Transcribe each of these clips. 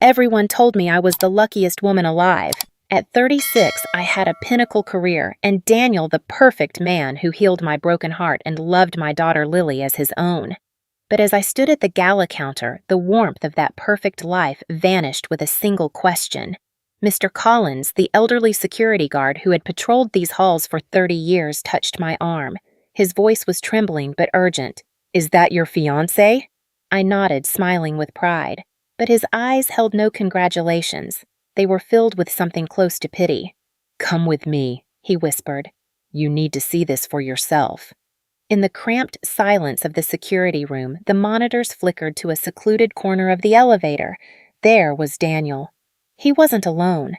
Everyone told me I was the luckiest woman alive. At 36, I had a pinnacle career, and Daniel the perfect man who healed my broken heart and loved my daughter Lily as his own. But as I stood at the gala counter, the warmth of that perfect life vanished with a single question. Mr. Collins, the elderly security guard who had patrolled these halls for 30 years, touched my arm. His voice was trembling but urgent. "Is that your fiancé?" I nodded, smiling with pride. But his eyes held no congratulations. They were filled with something close to pity. "Come with me," he whispered. "You need to see this for yourself." In the cramped silence of the security room, the monitors flickered to a secluded corner of the elevator. There was Daniel. He wasn't alone.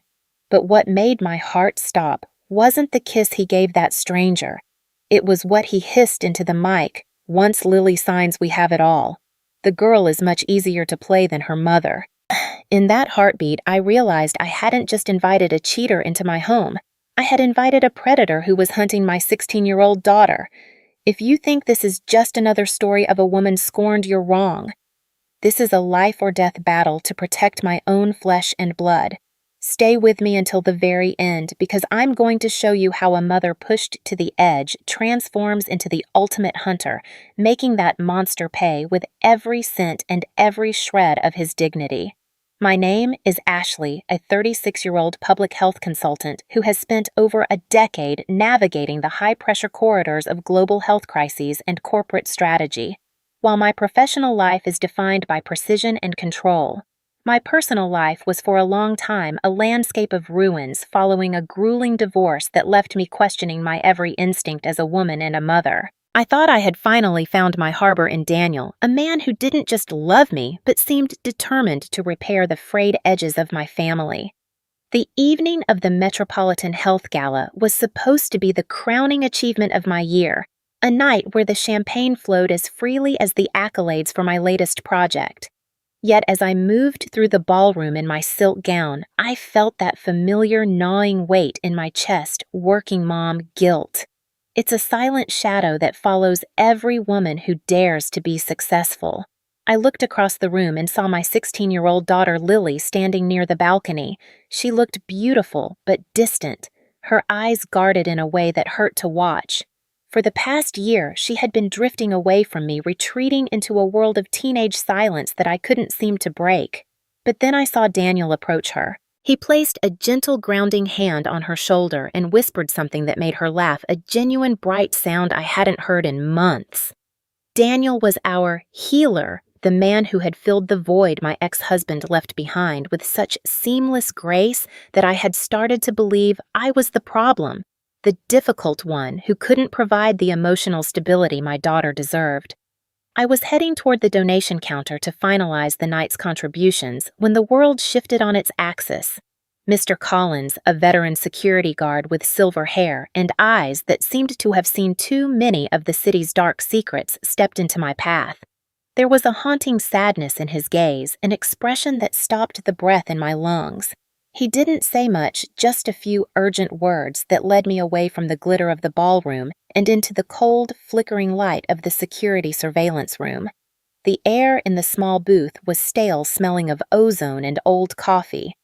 But what made my heart stop wasn't the kiss he gave that stranger. It was what he hissed into the mic. "Once Lily signs, we have it all. The girl is much easier to play than her mother." In that heartbeat, I realized I hadn't just invited a cheater into my home. I had invited a predator who was hunting my 16-year-old daughter. If you think this is just another story of a woman scorned, you're wrong. This is a life-or-death battle to protect my own flesh and blood. Stay with me until the very end, because I'm going to show you how a mother pushed to the edge transforms into the ultimate hunter, making that monster pay with every cent and every shred of his dignity. My name is Ashley, a 36-year-old public health consultant who has spent over a decade navigating the high-pressure corridors of global health crises and corporate strategy. While my professional life is defined by precision and control, my personal life was for a long time a landscape of ruins following a grueling divorce that left me questioning my every instinct as a woman and a mother. I thought I had finally found my harbor in Daniel, a man who didn't just love me, but seemed determined to repair the frayed edges of my family. The evening of the Metropolitan Health Gala was supposed to be the crowning achievement of my year, a night where the champagne flowed as freely as the accolades for my latest project. Yet as I moved through the ballroom in my silk gown, I felt that familiar gnawing weight in my chest, working mom guilt. It's a silent shadow that follows every woman who dares to be successful. I looked across the room and saw my 16-year-old daughter Lily standing near the balcony. She looked beautiful but distant, her eyes guarded in a way that hurt to watch. For the past year, she had been drifting away from me, retreating into a world of teenage silence that I couldn't seem to break. But then I saw Daniel approach her. He placed a gentle, grounding hand on her shoulder and whispered something that made her laugh, a genuine, bright sound I hadn't heard in months. Daniel was our healer, the man who had filled the void my ex-husband left behind with such seamless grace that I had started to believe I was the problem, the difficult one who couldn't provide the emotional stability my daughter deserved. I was heading toward the donation counter to finalize the night's contributions when the world shifted on its axis. Mr. Collins, a veteran security guard with silver hair and eyes that seemed to have seen too many of the city's dark secrets, stepped into my path. There was a haunting sadness in his gaze, an expression that stopped the breath in my lungs. He didn't say much, just a few urgent words that led me away from the glitter of the ballroom and into the cold, flickering light of the security surveillance room. The air in the small booth was stale, smelling of ozone and old coffee.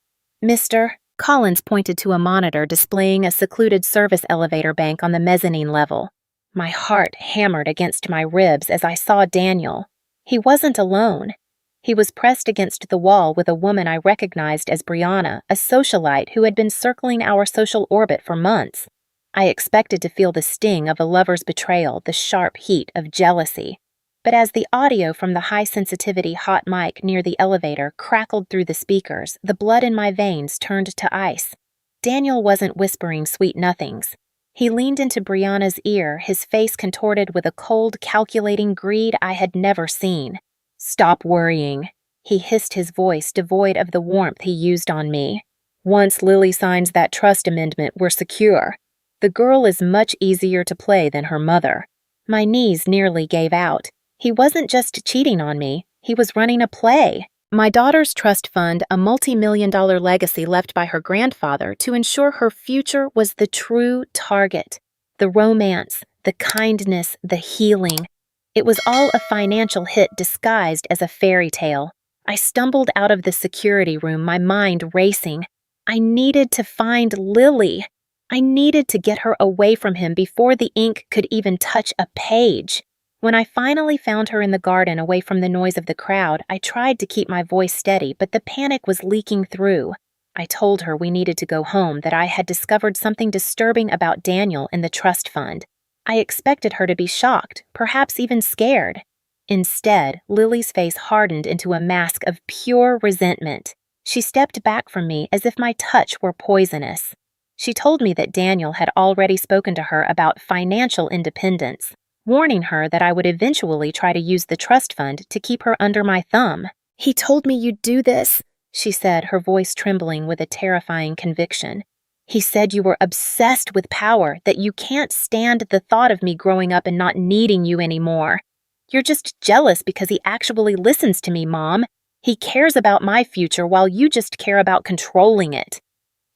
"Mr." Collins pointed to a monitor displaying a secluded service elevator bank on the mezzanine level. My heart hammered against my ribs as I saw Daniel. He wasn't alone. He was pressed against the wall with a woman I recognized as Brianna, a socialite who had been circling our social orbit for months. I expected to feel the sting of a lover's betrayal, the sharp heat of jealousy. But as the audio from the high-sensitivity hot mic near the elevator crackled through the speakers, the blood in my veins turned to ice. Daniel wasn't whispering sweet nothings. He leaned into Brianna's ear, his face contorted with a cold, calculating greed I had never seen. "Stop worrying," he hissed, his voice devoid of the warmth he used on me. "Once Lily signs that trust amendment, we're secure. The girl is much easier to play than her mother." My knees nearly gave out. He wasn't just cheating on me, he was running a play. My daughter's trust fund, a multi-million-dollar legacy left by her grandfather to ensure her future, was the true target. The romance, the kindness, the healing. It was all a financial hit disguised as a fairy tale. I stumbled out of the security room, my mind racing. I needed to find Lily. I needed to get her away from him before the ink could even touch a page. When I finally found her in the garden away from the noise of the crowd, I tried to keep my voice steady, but the panic was leaking through. I told her we needed to go home, that I had discovered something disturbing about Daniel in the trust fund. I expected her to be shocked, perhaps even scared. Instead, Lily's face hardened into a mask of pure resentment. She stepped back from me as if my touch were poisonous. She told me that Daniel had already spoken to her about financial independence, warning her that I would eventually try to use the trust fund to keep her under my thumb. "He told me you'd do this," she said, her voice trembling with a terrifying conviction. "He said you were obsessed with power, that you can't stand the thought of me growing up and not needing you anymore. You're just jealous because he actually listens to me, Mom. He cares about my future while you just care about controlling it."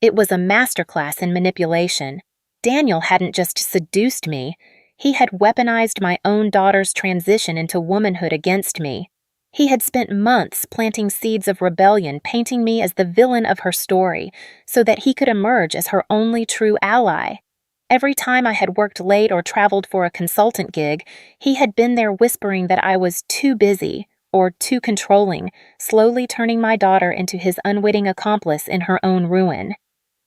It was a masterclass in manipulation. Daniel hadn't just seduced me. He had weaponized my own daughter's transition into womanhood against me. He had spent months planting seeds of rebellion, painting me as the villain of her story, so that he could emerge as her only true ally. Every time I had worked late or traveled for a consultant gig, he had been there whispering that I was too busy or too controlling, slowly turning my daughter into his unwitting accomplice in her own ruin.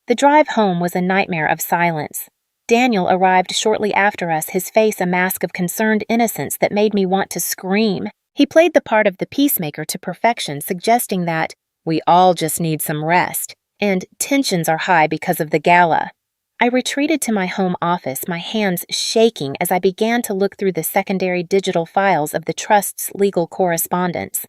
The drive home was a nightmare of silence. Daniel arrived shortly after us, his face a mask of concerned innocence that made me want to scream. He played the part of the peacemaker to perfection, suggesting that we all just need some rest, and tensions are high because of the gala. I retreated to my home office, my hands shaking as I began to look through the secondary digital files of the trust's legal correspondence.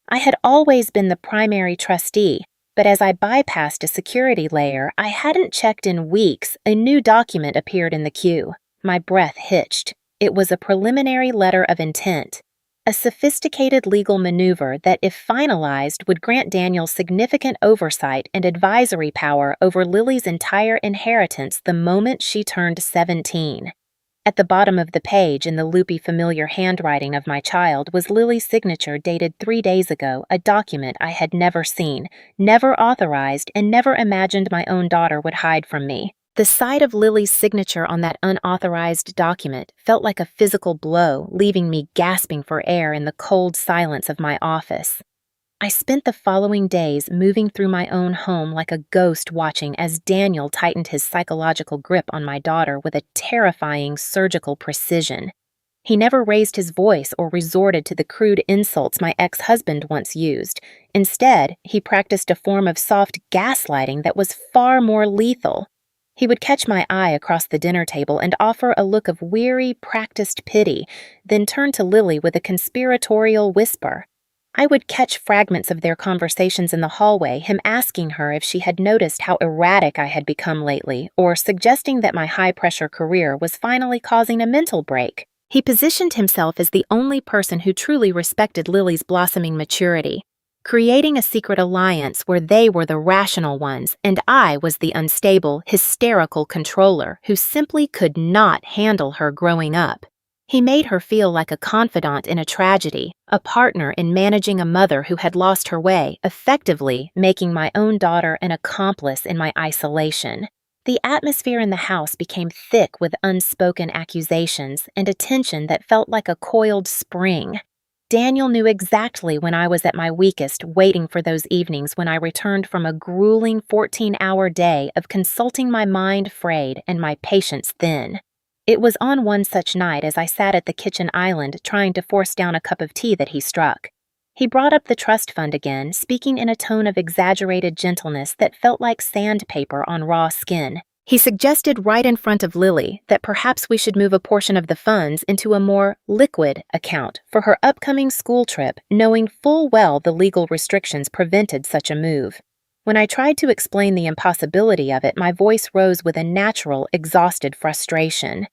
I had always been the primary trustee, but as I bypassed a security layer I hadn't checked in weeks, a new document appeared in the queue. My breath hitched. It was a preliminary letter of intent. A sophisticated legal maneuver that, if finalized, would grant Daniel significant oversight and advisory power over Lily's entire inheritance the moment she turned 17. At the bottom of the page, in the loopy familiar handwriting of my child, was Lily's signature dated 3 days ago, a document I had never seen, never authorized, and never imagined my own daughter would hide from me. The sight of Lily's signature on that unauthorized document felt like a physical blow, leaving me gasping for air in the cold silence of my office. I spent the following days moving through my own home like a ghost, watching as Daniel tightened his psychological grip on my daughter with a terrifying surgical precision. He never raised his voice or resorted to the crude insults my ex-husband once used. Instead, he practiced a form of soft gaslighting that was far more lethal. He would catch my eye across the dinner table and offer a look of weary, practiced pity, then turn to Lily with a conspiratorial whisper. I would catch fragments of their conversations in the hallway, him asking her if she had noticed how erratic I had become lately, or suggesting that my high-pressure career was finally causing a mental break. He positioned himself as the only person who truly respected Lily's blossoming maturity, creating a secret alliance where they were the rational ones and I was the unstable, hysterical controller who simply could not handle her growing up. He made her feel like a confidant in a tragedy, a partner in managing a mother who had lost her way, effectively making my own daughter an accomplice in my isolation. The atmosphere in the house became thick with unspoken accusations and a tension that felt like a coiled spring. Daniel knew exactly when I was at my weakest, waiting for those evenings when I returned from a grueling 14-hour day of consulting my mind frayed and my patience thin. It was on one such night as I sat at the kitchen island trying to force down a cup of tea that he struck. He brought up the trust fund again, speaking in a tone of exaggerated gentleness that felt like sandpaper on raw skin. He suggested right in front of Lily that perhaps we should move a portion of the funds into a more liquid account for her upcoming school trip, knowing full well the legal restrictions prevented such a move. When I tried to explain the impossibility of it, my voice rose with a natural, exhausted frustration.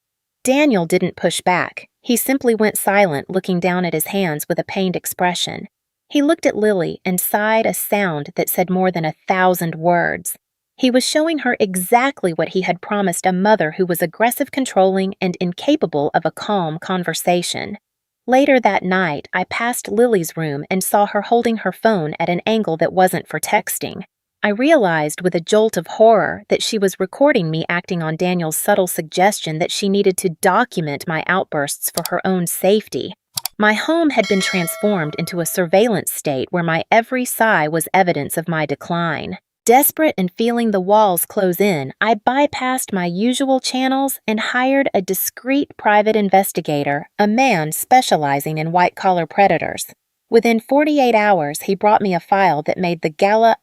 Daniel didn't push back. He simply went silent, looking down at his hands with a pained expression. He looked at Lily and sighed a sound that said more than 1,000 words. He was showing her exactly what he had promised a mother who was aggressive, controlling, and incapable of a calm conversation. Later that night, I passed Lily's room and saw her holding her phone at an angle that wasn't for texting. I realized with a jolt of horror that she was recording me acting on Daniel's subtle suggestion that she needed to document my outbursts for her own safety. My home had been transformed into a surveillance state where my every sigh was evidence of my decline. Desperate and feeling the walls close in, I bypassed my usual channels and hired a discreet private investigator, a man specializing in white-collar predators. Within 48 hours, he brought me a file that made the gala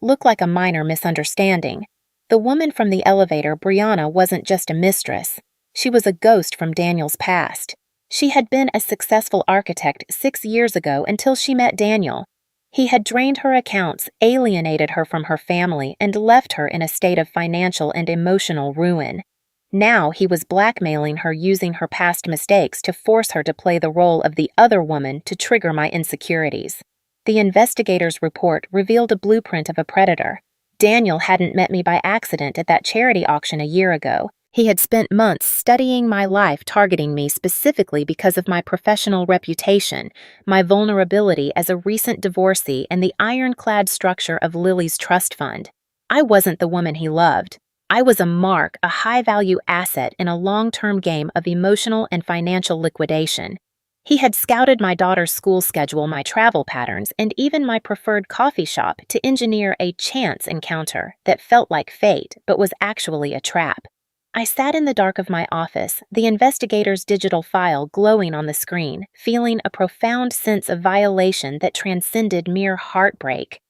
look like a minor misunderstanding. The woman from the elevator, Brianna, wasn't just a mistress. She was a ghost from Daniel's past. She had been a successful architect 6 years ago until she met Daniel. He had drained her accounts, alienated her from her family, and left her in a state of financial and emotional ruin. Now he was blackmailing her using her past mistakes to force her to play the role of the other woman to trigger my insecurities. The investigator's report revealed a blueprint of a predator. Daniel hadn't met me by accident at that charity auction a year ago. He had spent months studying my life, targeting me specifically because of my professional reputation, my vulnerability as a recent divorcee, and the ironclad structure of Lily's trust fund. I wasn't the woman he loved. I was a mark, a high-value asset in a long-term game of emotional and financial liquidation. He had scouted my daughter's school schedule, my travel patterns, and even my preferred coffee shop to engineer a chance encounter that felt like fate but was actually a trap. I sat in the dark of my office, the investigator's digital file glowing on the screen, feeling a profound sense of violation that transcended mere heartbreak.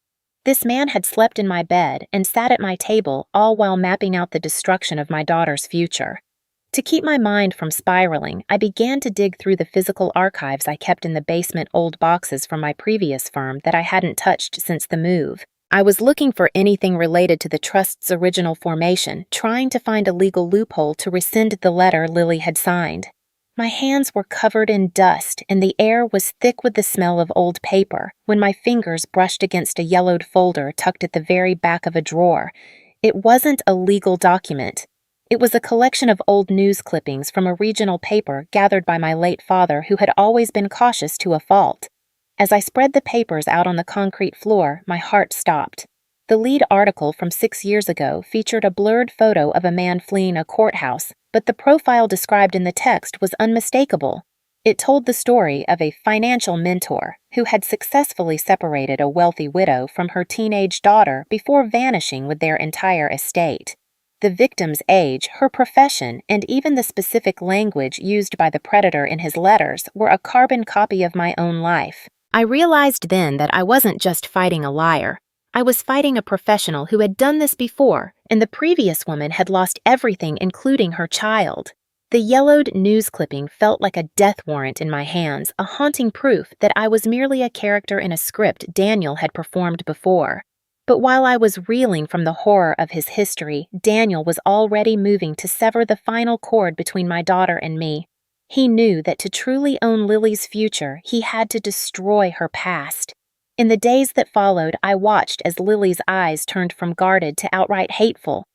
This man had slept in my bed and sat at my table, all while mapping out the destruction of my daughter's future. To keep my mind from spiraling, I began to dig through the physical archives I kept in the basement, old boxes from my previous firm that I hadn't touched since the move. I was looking for anything related to the trust's original formation, trying to find a legal loophole to rescind the letter Lily had signed. My hands were covered in dust, and the air was thick with the smell of old paper when my fingers brushed against a yellowed folder tucked at the very back of a drawer. It wasn't a legal document. It was a collection of old news clippings from a regional paper gathered by my late father, who had always been cautious to a fault. As I spread the papers out on the concrete floor, my heart stopped. The lead article from 6 years ago featured a blurred photo of a man fleeing a courthouse, but the profile described in the text was unmistakable. It told the story of a financial mentor who had successfully separated a wealthy widow from her teenage daughter before vanishing with their entire estate. The victim's age, her profession, and even the specific language used by the predator in his letters were a carbon copy of my own life. I realized then that I wasn't just fighting a liar. I was fighting a professional who had done this before, and the previous woman had lost everything, including her child. The yellowed news clipping felt like a death warrant in my hands, a haunting proof that I was merely a character in a script Daniel had performed before. But while I was reeling from the horror of his history, Daniel was already moving to sever the final cord between my daughter and me. He knew that to truly own Lily's future, he had to destroy her past. In the days that followed, I watched as Lily's eyes turned from guarded to outright hateful.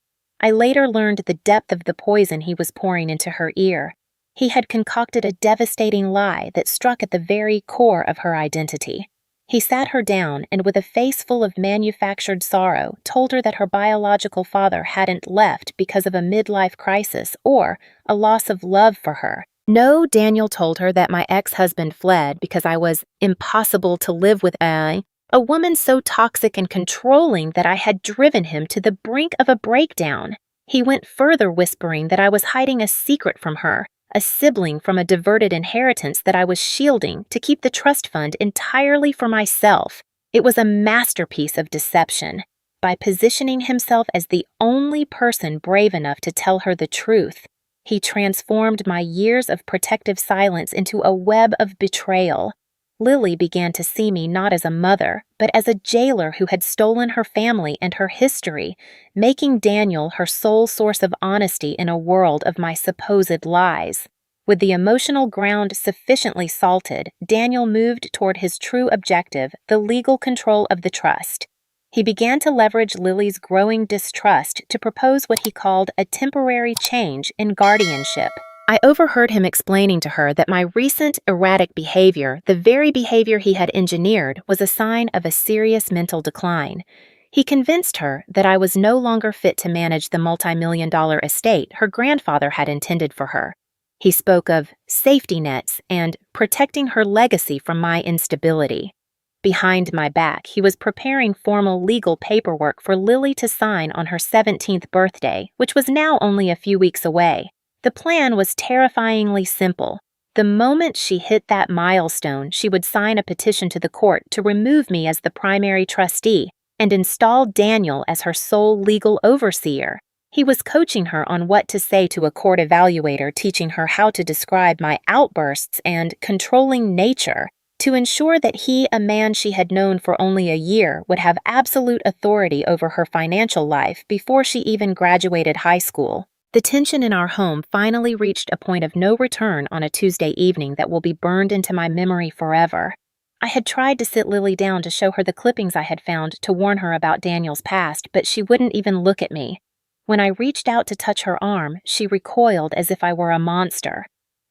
I later learned the depth of the poison he was pouring into her ear. He had concocted a devastating lie that struck at the very core of her identity. He sat her down and, with a face full of manufactured sorrow, told her that her biological father hadn't left because of a midlife crisis or a loss of love for her. No, Daniel told her that my ex-husband fled because I was impossible to live with, a woman so toxic and controlling that I had driven him to the brink of a breakdown. He went further, whispering that I was hiding a secret from her, a sibling from a diverted inheritance that I was shielding to keep the trust fund entirely for myself. It was a masterpiece of deception. By positioning himself as the only person brave enough to tell her the truth, he transformed my years of protective silence into a web of betrayal. Lily began to see me not as a mother, but as a jailer who had stolen her family and her history, making Daniel her sole source of honesty in a world of my supposed lies. With the emotional ground sufficiently salted, Daniel moved toward his true objective, the legal control of the trust. He began to leverage Lily's growing distrust to propose what he called a temporary change in guardianship. I overheard him explaining to her that my recent erratic behavior, the very behavior he had engineered, was a sign of a serious mental decline. He convinced her that I was no longer fit to manage the multimillion-dollar estate her grandfather had intended for her. He spoke of safety nets and protecting her legacy from my instability. Behind my back, he was preparing formal legal paperwork for Lily to sign on her 17th birthday, which was now only a few weeks away. The plan was terrifyingly simple. The moment she hit that milestone, she would sign a petition to the court to remove me as the primary trustee and install Daniel as her sole legal overseer. He was coaching her on what to say to a court evaluator, teaching her how to describe my outbursts and controlling nature, to ensure that he, a man she had known for only a year, would have absolute authority over her financial life before she even graduated high school. The tension in our home finally reached a point of no return on a Tuesday evening that will be burned into my memory forever. I had tried to sit Lily down to show her the clippings I had found to warn her about Daniel's past, but she wouldn't even look at me. When I reached out to touch her arm, she recoiled as if I were a monster.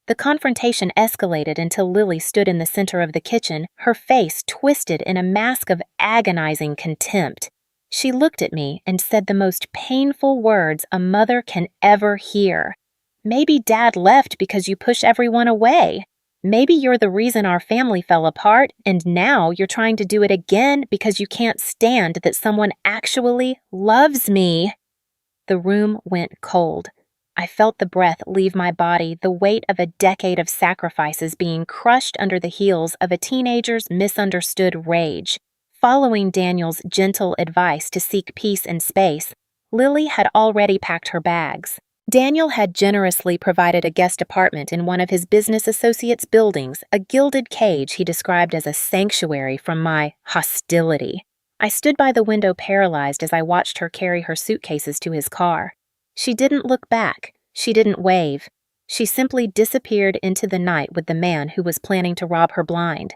The confrontation escalated until Lily stood in the center of the kitchen, her face twisted in a mask of agonizing contempt. She looked at me and said the most painful words a mother can ever hear. "Maybe Dad left because you push everyone away. Maybe you're the reason our family fell apart, and now you're trying to do it again because you can't stand that someone actually loves me." The room went cold. I felt the breath leave my body, the weight of a decade of sacrifices being crushed under the heels of a teenager's misunderstood rage. Following Daniel's gentle advice to seek peace and space, Lily had already packed her bags. Daniel had generously provided a guest apartment in one of his business associates' buildings, a gilded cage he described as a sanctuary from my hostility. I stood by the window paralyzed as I watched her carry her suitcases to his car. She didn't look back. She didn't wave. She simply disappeared into the night with the man who was planning to rob her blind.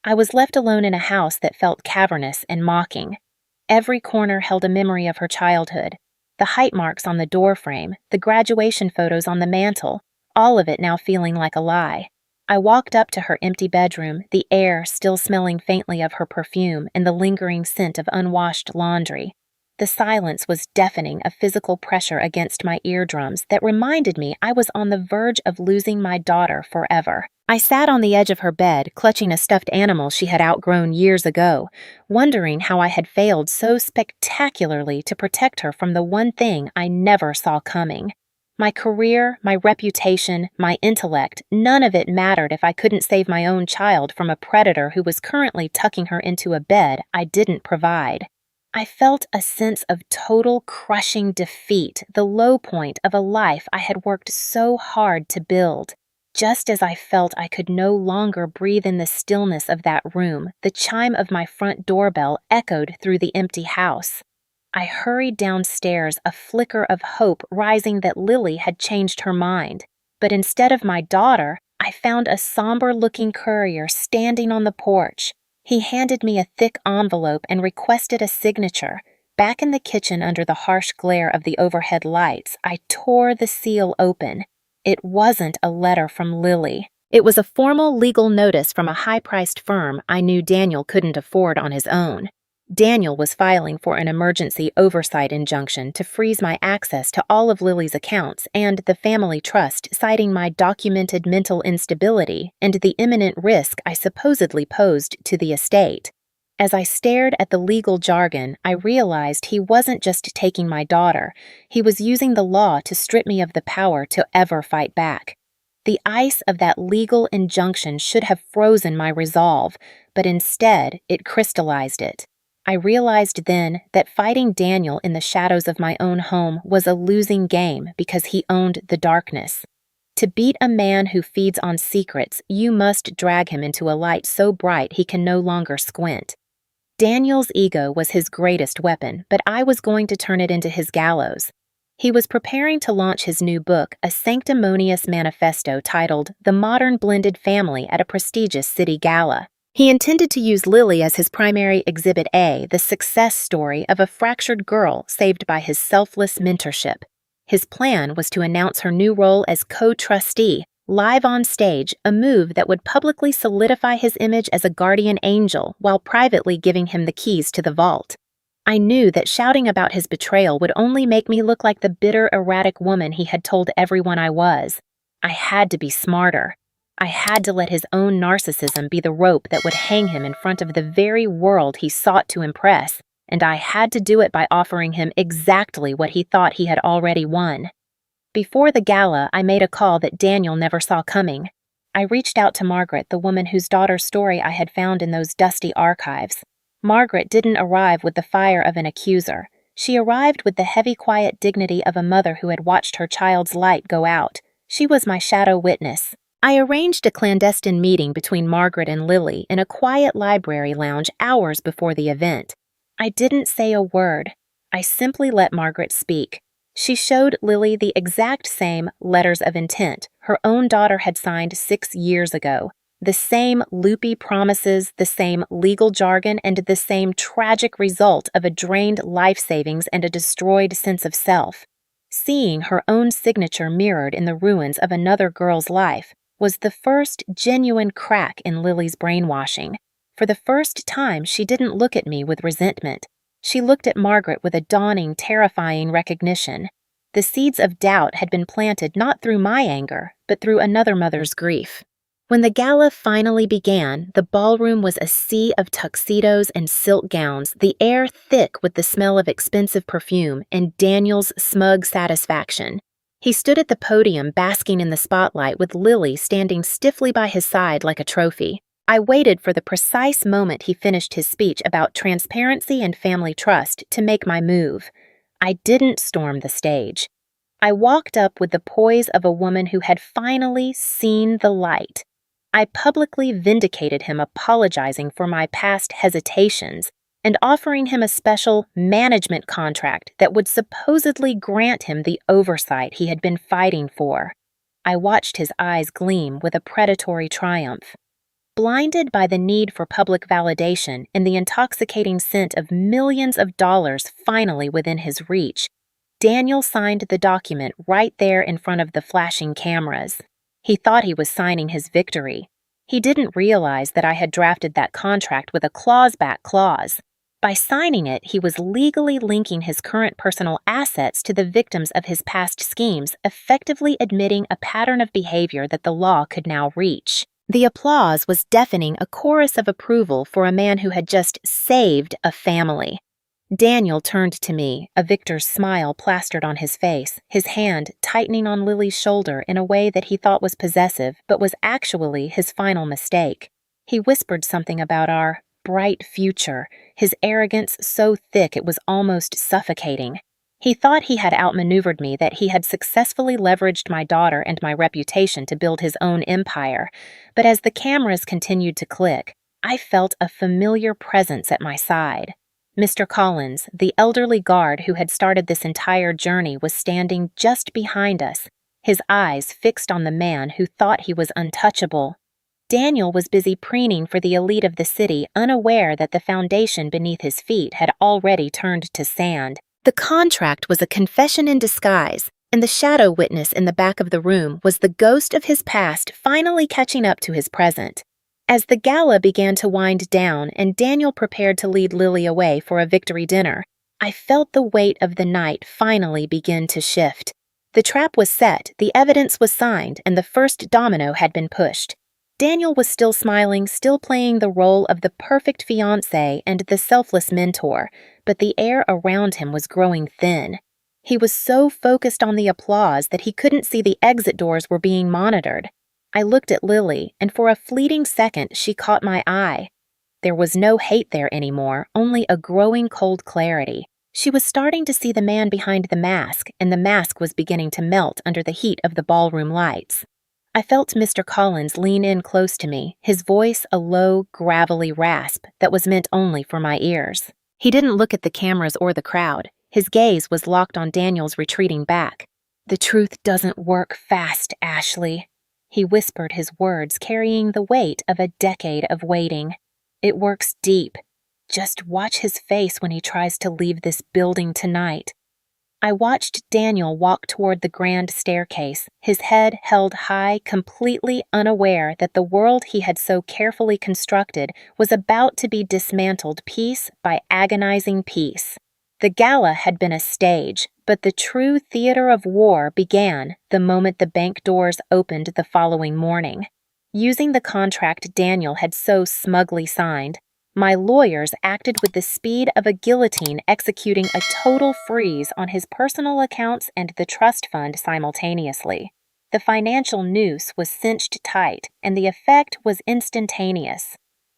I was left alone in a house that felt cavernous and mocking. Every corner held a memory of her childhood. The height marks on the doorframe, the graduation photos on the mantel, all of it now feeling like a lie. I walked up to her empty bedroom, the air still smelling faintly of her perfume and the lingering scent of unwashed laundry. The silence was deafening, a physical pressure against my eardrums that reminded me I was on the verge of losing my daughter forever. I sat on the edge of her bed, clutching a stuffed animal she had outgrown years ago, wondering how I had failed so spectacularly to protect her from the one thing I never saw coming. My career, my reputation, my intellect, none of it mattered if I couldn't save my own child from a predator who was currently tucking her into a bed I didn't provide. I felt a sense of total crushing defeat, the low point of a life I had worked so hard to build. Just as I felt I could no longer breathe in the stillness of that room, the chime of my front doorbell echoed through the empty house. I hurried downstairs, a flicker of hope rising that Lily had changed her mind. But instead of my daughter, I found a somber-looking courier standing on the porch. He handed me a thick envelope and requested a signature. Back in the kitchen under the harsh glare of the overhead lights, I tore the seal open. It wasn't a letter from Lily. It was a formal legal notice from a high-priced firm I knew Daniel couldn't afford on his own. Daniel was filing for an emergency oversight injunction to freeze my access to all of Lily's accounts and the family trust, citing my documented mental instability and the imminent risk I supposedly posed to the estate. As I stared at the legal jargon, I realized he wasn't just taking my daughter. He was using the law to strip me of the power to ever fight back. The ice of that legal injunction should have frozen my resolve, but instead it crystallized it. I realized then that fighting Daniel in the shadows of my own home was a losing game because he owned the darkness. To beat a man who feeds on secrets, you must drag him into a light so bright he can no longer squint. Daniel's ego was his greatest weapon, but I was going to turn it into his gallows. He was preparing to launch his new book, a sanctimonious manifesto titled The Modern Blended Family, at a prestigious city gala. He intended to use Lily as his primary Exhibit A, the success story of a fractured girl saved by his selfless mentorship. His plan was to announce her new role as co-trustee, live on stage, a move that would publicly solidify his image as a guardian angel while privately giving him the keys to the vault. I knew that shouting about his betrayal would only make me look like the bitter, erratic woman he had told everyone I was. I had to be smarter. I had to let his own narcissism be the rope that would hang him in front of the very world he sought to impress, and I had to do it by offering him exactly what he thought he had already won. Before the gala, I made a call that Daniel never saw coming. I reached out to Margaret, the woman whose daughter's story I had found in those dusty archives. Margaret didn't arrive with the fire of an accuser. She arrived with the heavy, quiet dignity of a mother who had watched her child's light go out. She was my shadow witness. I arranged a clandestine meeting between Margaret and Lily in a quiet library lounge hours before the event. I didn't say a word. I simply let Margaret speak. She showed Lily the exact same letters of intent her own daughter had signed 6 years ago. The same loopy promises, the same legal jargon, and the same tragic result of a drained life savings and a destroyed sense of self. Seeing her own signature mirrored in the ruins of another girl's life was the first genuine crack in Lily's brainwashing. For the first time, she didn't look at me with resentment. She looked at Margaret with a dawning, terrifying recognition. The seeds of doubt had been planted not through my anger, but through another mother's grief. When the gala finally began, the ballroom was a sea of tuxedos and silk gowns, the air thick with the smell of expensive perfume and Daniel's smug satisfaction. He stood at the podium basking in the spotlight with Lily standing stiffly by his side like a trophy. I waited for the precise moment he finished his speech about transparency and family trust to make my move. I didn't storm the stage. I walked up with the poise of a woman who had finally seen the light. I publicly vindicated him, apologizing for my past hesitations and offering him a special management contract that would supposedly grant him the oversight he had been fighting for. I watched his eyes gleam with a predatory triumph. Blinded by the need for public validation and the intoxicating scent of millions of dollars finally within his reach, Daniel signed the document right there in front of the flashing cameras. He thought he was signing his victory. He didn't realize that I had drafted that contract with a clause-back clause. By signing it, he was legally linking his current personal assets to the victims of his past schemes, effectively admitting a pattern of behavior that the law could now reach. The applause was deafening, a chorus of approval for a man who had just saved a family. Daniel turned to me, a victor's smile plastered on his face, his hand tightening on Lily's shoulder in a way that he thought was possessive, but was actually his final mistake. He whispered something about our bright future, his arrogance so thick it was almost suffocating. He thought he had outmaneuvered me, that he had successfully leveraged my daughter and my reputation to build his own empire. But as the cameras continued to click, I felt a familiar presence at my side. Mr. Collins, the elderly guard who had started this entire journey, was standing just behind us, his eyes fixed on the man who thought he was untouchable. Daniel was busy preening for the elite of the city, unaware that the foundation beneath his feet had already turned to sand. The contract was a confession in disguise, and the shadow witness in the back of the room was the ghost of his past finally catching up to his present. As the gala began to wind down and Daniel prepared to lead Lily away for a victory dinner, I felt the weight of the night finally begin to shift. The trap was set, the evidence was signed, and the first domino had been pushed. Daniel was still smiling, still playing the role of the perfect fiancé and the selfless mentor, but the air around him was growing thin. He was so focused on the applause that he couldn't see the exit doors were being monitored. I looked at Lily, and for a fleeting second she caught my eye. There was no hate there anymore, only a growing cold clarity. She was starting to see the man behind the mask, and the mask was beginning to melt under the heat of the ballroom lights. I felt Mr. Collins lean in close to me, his voice a low, gravelly rasp that was meant only for my ears. He didn't look at the cameras or the crowd. His gaze was locked on Daniel's retreating back. "The truth doesn't work fast, Ashley." He whispered, his words carrying the weight of a decade of waiting. "It works deep. Just watch his face when he tries to leave this building tonight." I watched Daniel walk toward the grand staircase, his head held high, completely unaware that the world he had so carefully constructed was about to be dismantled piece by agonizing piece. The gala had been a stage, but the true theater of war began the moment the bank doors opened the following morning. Using the contract Daniel had so smugly signed, my lawyers acted with the speed of a guillotine executing a total freeze on his personal accounts and the trust fund simultaneously. The financial noose was cinched tight, and the effect was instantaneous.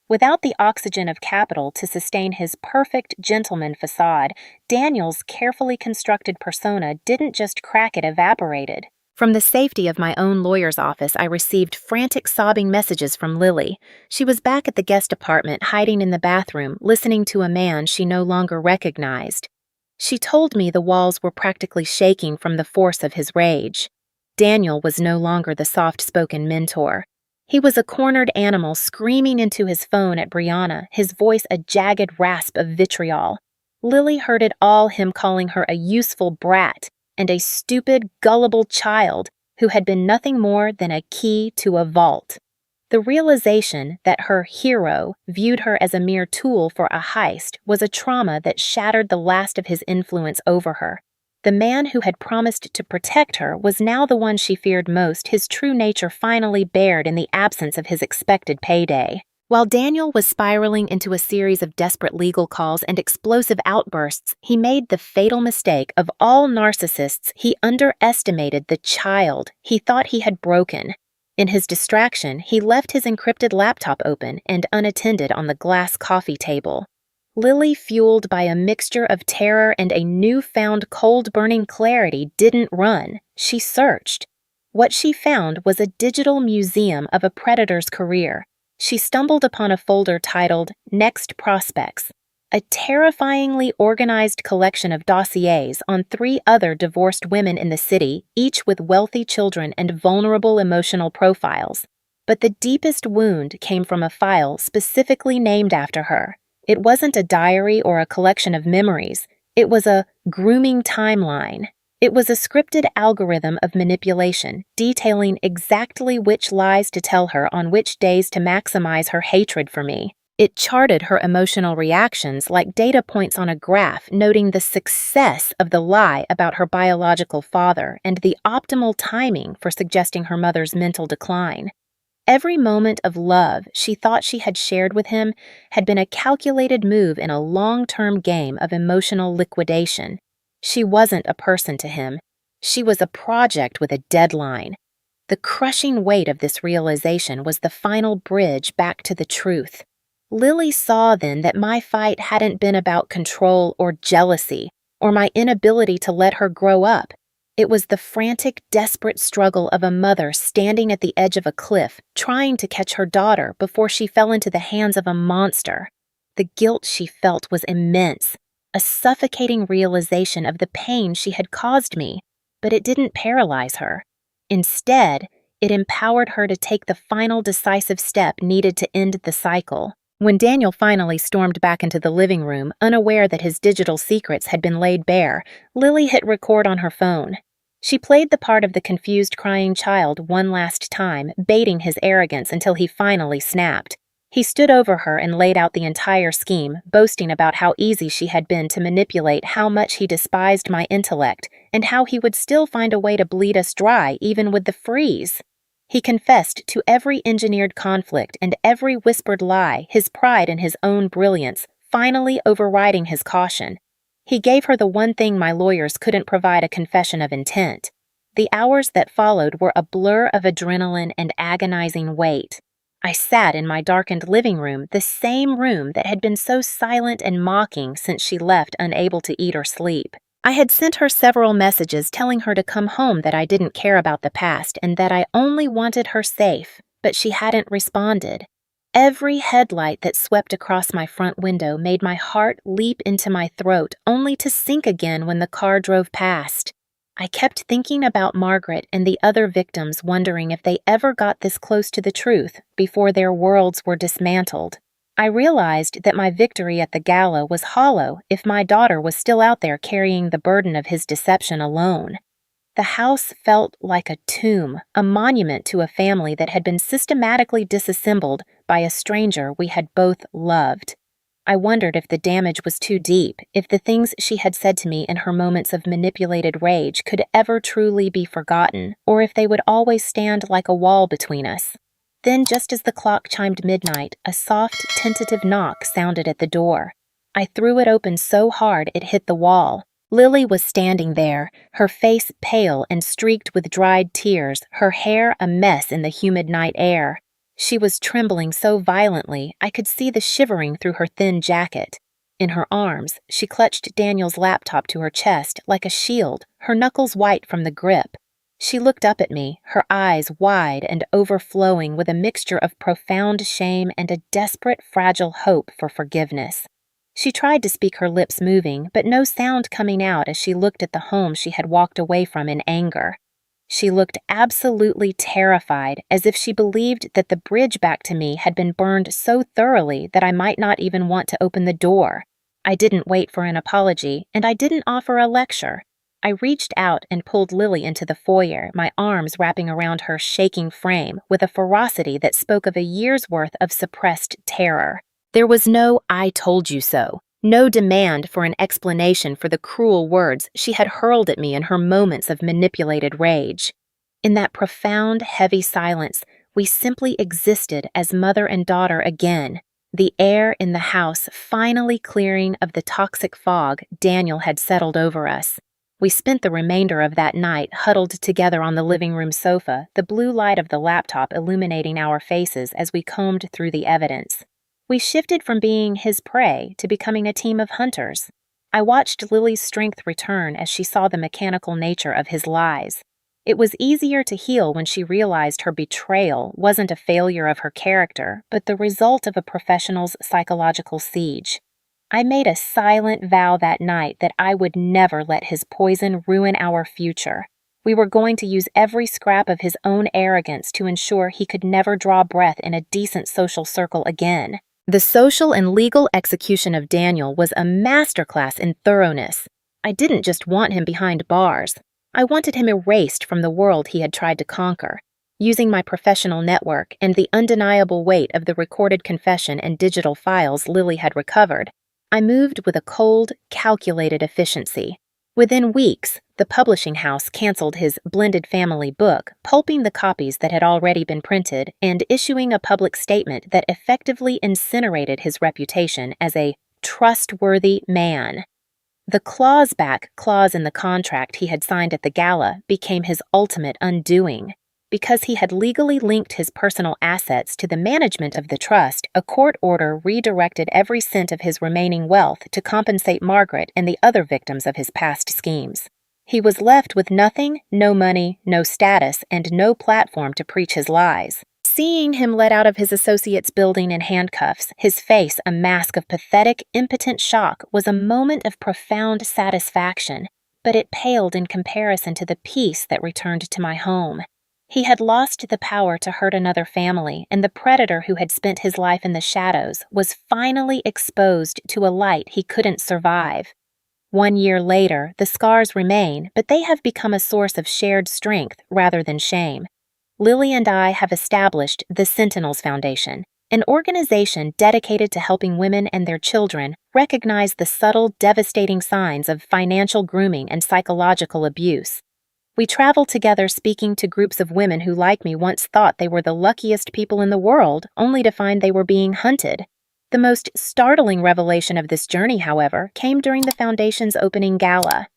Without the oxygen of capital to sustain his perfect gentleman facade, Daniel's carefully constructed persona didn't just crack, it evaporated. From the safety of my own lawyer's office, I received frantic sobbing messages from Lily. She was back at the guest apartment, hiding in the bathroom, listening to a man she no longer recognized. She told me the walls were practically shaking from the force of his rage. Daniel was no longer the soft-spoken mentor. He was a cornered animal screaming into his phone at Brianna, his voice a jagged rasp of vitriol. Lily heard it all, him calling her a useful brat and a stupid, gullible child who had been nothing more than a key to a vault. The realization that her hero viewed her as a mere tool for a heist was a trauma that shattered the last of his influence over her. The man who had promised to protect her was now the one she feared most, his true nature finally bared in the absence of his expected payday. While Daniel was spiraling into a series of desperate legal calls and explosive outbursts, he made the fatal mistake of all narcissists. He underestimated the child he thought he had broken. In his distraction, he left his encrypted laptop open and unattended on the glass coffee table. Lily, fueled by a mixture of terror and a newfound cold-burning clarity, didn't run. She searched. What she found was a digital museum of a predator's career. She stumbled upon a folder titled Next Prospects, a terrifyingly organized collection of dossiers on 3 other divorced women in the city, each with wealthy children and vulnerable emotional profiles. But the deepest wound came from a file specifically named after her. It wasn't a diary or a collection of memories. It was a grooming timeline. It was a scripted algorithm of manipulation, detailing exactly which lies to tell her on which days to maximize her hatred for me. It charted her emotional reactions like data points on a graph, noting the success of the lie about her biological father and the optimal timing for suggesting her mother's mental decline. Every moment of love she thought she had shared with him had been a calculated move in a long-term game of emotional liquidation. She wasn't a person to him. She was a project with a deadline. The crushing weight of this realization was the final bridge back to the truth. Lily saw then that my fight hadn't been about control or jealousy, or my inability to let her grow up. It was the frantic, desperate struggle of a mother standing at the edge of a cliff, trying to catch her daughter before she fell into the hands of a monster. The guilt she felt was immense, a suffocating realization of the pain she had caused me, but it didn't paralyze her. Instead, it empowered her to take the final decisive step needed to end the cycle. When Daniel finally stormed back into the living room, unaware that his digital secrets had been laid bare, Lily hit record on her phone. She played the part of the confused crying child one last time, baiting his arrogance until he finally snapped. He stood over her and laid out the entire scheme, boasting about how easy she had been to manipulate, how much he despised my intellect, and how he would still find a way to bleed us dry even with the freeze. He confessed to every engineered conflict and every whispered lie, his pride in his own brilliance, finally overriding his caution. He gave her the one thing my lawyers couldn't provide, a confession of intent. The hours that followed were a blur of adrenaline and agonizing weight. I sat in my darkened living room, the same room that had been so silent and mocking since she left, unable to eat or sleep. I had sent her several messages telling her to come home, that I didn't care about the past and that I only wanted her safe, but she hadn't responded. Every headlight that swept across my front window made my heart leap into my throat, only to sink again when the car drove past. I kept thinking about Margaret and the other victims, wondering if they ever got this close to the truth before their worlds were dismantled. I realized that my victory at the gala was hollow if my daughter was still out there carrying the burden of his deception alone. The house felt like a tomb, a monument to a family that had been systematically disassembled by a stranger we had both loved. I wondered if the damage was too deep, if the things she had said to me in her moments of manipulated rage could ever truly be forgotten, or if they would always stand like a wall between us. Then, just as the clock chimed midnight, a soft, tentative knock sounded at the door. I threw it open so hard it hit the wall. Lily was standing there, her face pale and streaked with dried tears, her hair a mess in the humid night air. She was trembling so violently I could see the shivering through her thin jacket. In her arms, she clutched Daniel's laptop to her chest like a shield, her knuckles white from the grip. She looked up at me, her eyes wide and overflowing with a mixture of profound shame and a desperate, fragile hope for forgiveness. She tried to speak, her lips moving, but no sound coming out as she looked at the home she had walked away from in anger. She looked absolutely terrified, as if she believed that the bridge back to me had been burned so thoroughly that I might not even want to open the door. I didn't wait for an apology, and I didn't offer a lecture. I reached out and pulled Lily into the foyer, my arms wrapping around her shaking frame with a ferocity that spoke of a year's worth of suppressed terror. There was no "I told you so," no demand for an explanation for the cruel words she had hurled at me in her moments of manipulated rage. In that profound, heavy silence, we simply existed as mother and daughter again, the air in the house finally clearing of the toxic fog Daniel had settled over us. We spent the remainder of that night huddled together on the living room sofa, the blue light of the laptop illuminating our faces as we combed through the evidence. We shifted from being his prey to becoming a team of hunters. I watched Lily's strength return as she saw the mechanical nature of his lies. It was easier to heal when she realized her betrayal wasn't a failure of her character, but the result of a professional's psychological siege. I made a silent vow that night that I would never let his poison ruin our future. We were going to use every scrap of his own arrogance to ensure he could never draw breath in a decent social circle again. The social and legal execution of Daniel was a masterclass in thoroughness. I didn't just want him behind bars. I wanted him erased from the world he had tried to conquer. Using my professional network and the undeniable weight of the recorded confession and digital files Lily had recovered, I moved with a cold, calculated efficiency. Within weeks, the publishing house canceled his blended family book, pulping the copies that had already been printed and issuing a public statement that effectively incinerated his reputation as a trustworthy man. The clawback clause in the contract he had signed at the gala became his ultimate undoing. Because he had legally linked his personal assets to the management of the trust, a court order redirected every cent of his remaining wealth to compensate Margaret and the other victims of his past schemes. He was left with nothing, no money, no status, and no platform to preach his lies. Seeing him let out of his associate's building in handcuffs, his face a mask of pathetic, impotent shock, was a moment of profound satisfaction, but it paled in comparison to the peace that returned to my home. He had lost the power to hurt another family, and the predator who had spent his life in the shadows was finally exposed to a light he couldn't survive. 1 year later, the scars remain, but they have become a source of shared strength rather than shame. Lily and I have established the Sentinels Foundation, an organization dedicated to helping women and their children recognize the subtle, devastating signs of financial grooming and psychological abuse. We travel together speaking to groups of women who, like me, once thought they were the luckiest people in the world, only to find they were being hunted. The most startling revelation of this journey, however, came during the Foundation's opening gala.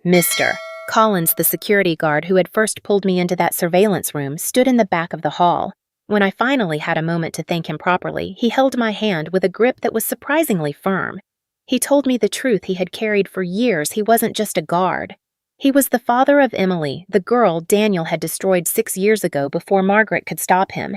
Mr. Collins, the security guard who had first pulled me into that surveillance room, stood in the back of the hall. When I finally had a moment to thank him properly, he held my hand with a grip that was surprisingly firm. He told me the truth he had carried for years. He wasn't just a guard. He was the father of Emily, the girl Daniel had destroyed 6 years ago before Margaret could stop him.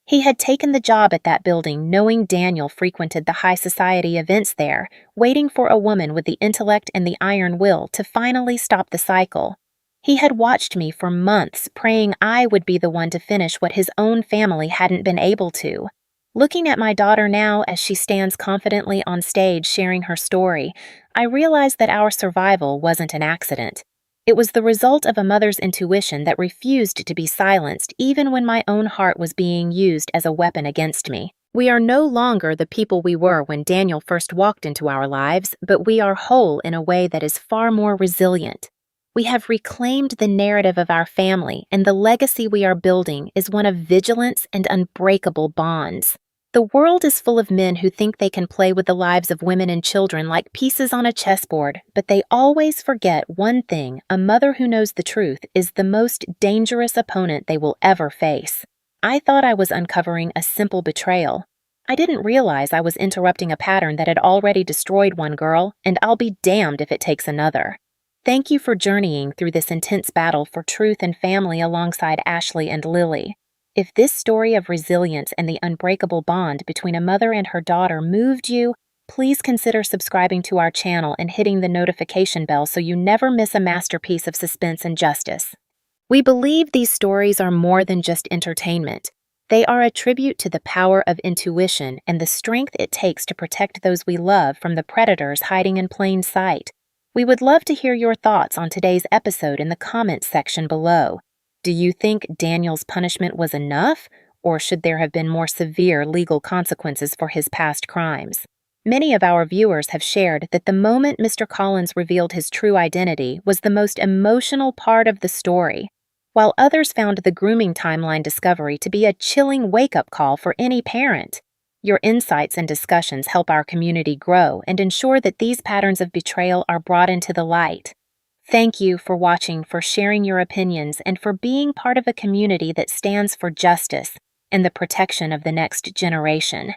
He had taken the job at that building knowing Daniel frequented the high society events there, waiting for a woman with the intellect and the iron will to finally stop the cycle. He had watched me for months, praying I would be the one to finish what his own family hadn't been able to. Looking at my daughter now as she stands confidently on stage sharing her story, I realize that our survival wasn't an accident. It was the result of a mother's intuition that refused to be silenced even when my own heart was being used as a weapon against me. We are no longer the people we were when Daniel first walked into our lives, but we are whole in a way that is far more resilient. We have reclaimed the narrative of our family, and the legacy we are building is one of vigilance and unbreakable bonds. The world is full of men who think they can play with the lives of women and children like pieces on a chessboard, but they always forget one thing: a mother who knows the truth is the most dangerous opponent they will ever face. I thought I was uncovering a simple betrayal. I didn't realize I was interrupting a pattern that had already destroyed one girl, and I'll be damned if it takes another. Thank you for journeying through this intense battle for truth and family alongside Ashley and Lily. If this story of resilience and the unbreakable bond between a mother and her daughter moved you, please consider subscribing to our channel and hitting the notification bell so you never miss a masterpiece of suspense and justice. We believe these stories are more than just entertainment. They are a tribute to the power of intuition and the strength it takes to protect those we love from the predators hiding in plain sight. We would love to hear your thoughts on today's episode in the comments section below. Do you think Daniel's punishment was enough, or should there have been more severe legal consequences for his past crimes? Many of our viewers have shared that the moment Mr. Collins revealed his true identity was the most emotional part of the story, while others found the grooming timeline discovery to be a chilling wake-up call for any parent. Your insights and discussions help our community grow and ensure that these patterns of betrayal are brought into the light. Thank you for watching, for sharing your opinions, and for being part of a community that stands for justice and the protection of the next generation.